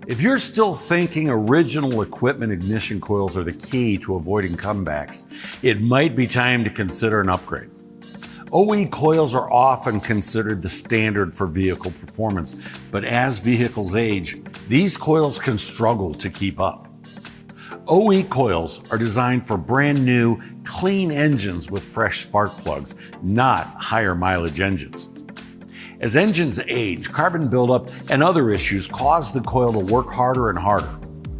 If you're still thinking original equipment ignition coils are the key to avoiding comebacks, it might be time to consider an upgrade. OE coils are often considered the standard for vehicle performance, but as vehicles age, these coils can struggle to keep up. OE coils are designed for brand new, clean engines with fresh spark plugs, not higher mileage engines. As engines age, carbon buildup and other issues cause the coil to work harder and harder.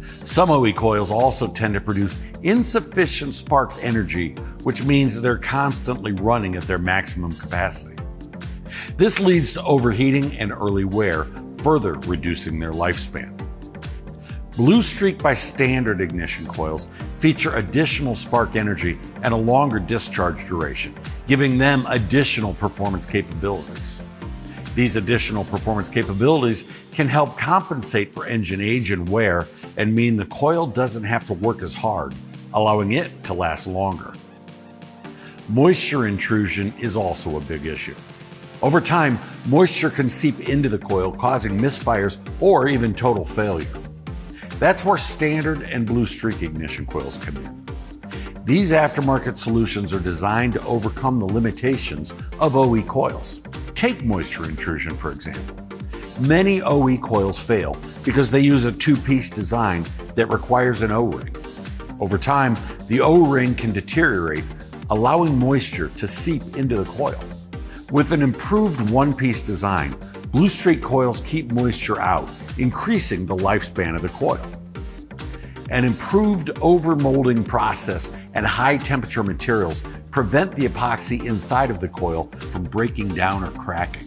Some OE coils also tend to produce insufficient spark energy, which means they're constantly running at their maximum capacity. This leads to overheating and early wear, further reducing their lifespan. Blue Streak by Standard Ignition Coils feature additional spark energy and a longer discharge duration, giving them additional performance capabilities. These additional performance capabilities can help compensate for engine age and wear and mean the coil doesn't have to work as hard, allowing it to last longer. Moisture intrusion is also a big issue. Over time, moisture can seep into the coil, causing misfires or even total failure. That's where Standard and Blue Streak ignition coils come in. These aftermarket solutions are designed to overcome the limitations of OE coils. Take moisture intrusion, for example. Many OE coils fail because they use a two-piece design that requires an O-ring. Over time, the O-ring can deteriorate, allowing moisture to seep into the coil. With an improved one-piece design, Blue Streak coils keep moisture out, increasing the lifespan of the coil. An improved overmolding process and high-temperature materials prevent the epoxy inside of the coil from breaking down or cracking.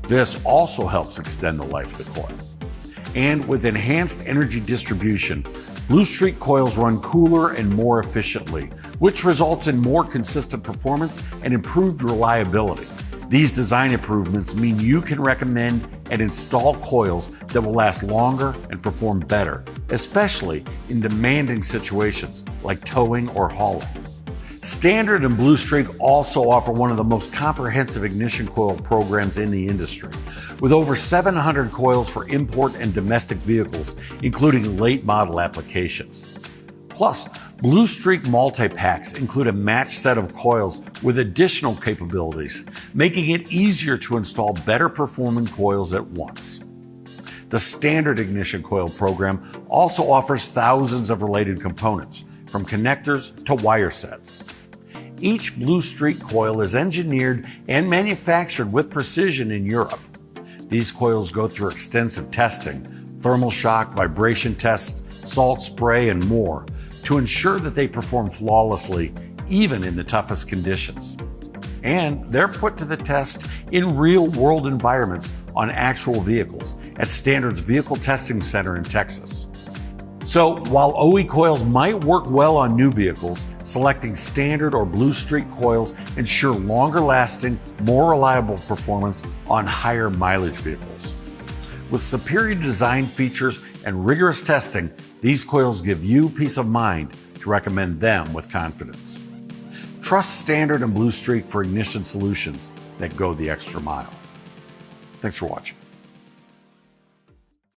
This also helps extend the life of the coil. And with enhanced energy distribution, Blue Streak coils run cooler and more efficiently, which results in more consistent performance and improved reliability. These design improvements mean you can recommend and install coils that will last longer and perform better, especially in demanding situations like towing or hauling. Standard and Blue Streak also offer one of the most comprehensive ignition coil programs in the industry, with over 700 coils for import and domestic vehicles, including late model applications. Plus, Blue Streak multi-packs include a matched set of coils with additional capabilities, making it easier to install better performing coils at once. The Standard Ignition Coil program also offers thousands of related components, from connectors to wire sets. Each Blue Streak coil is engineered and manufactured with precision in Europe. These coils go through extensive testing, thermal shock, vibration tests, salt spray, and more, to ensure that they perform flawlessly, even in the toughest conditions. And they're put to the test in real-world environments on actual vehicles at Standard's Vehicle Testing Center in Texas. So while OE coils might work well on new vehicles, selecting Standard or Blue Streak coils ensure longer lasting, more reliable performance on higher mileage vehicles. With superior design features and rigorous testing, these coils give you peace of mind to recommend them with confidence. Trust Standard and Blue Streak for ignition solutions that go the extra mile. Thanks for watching.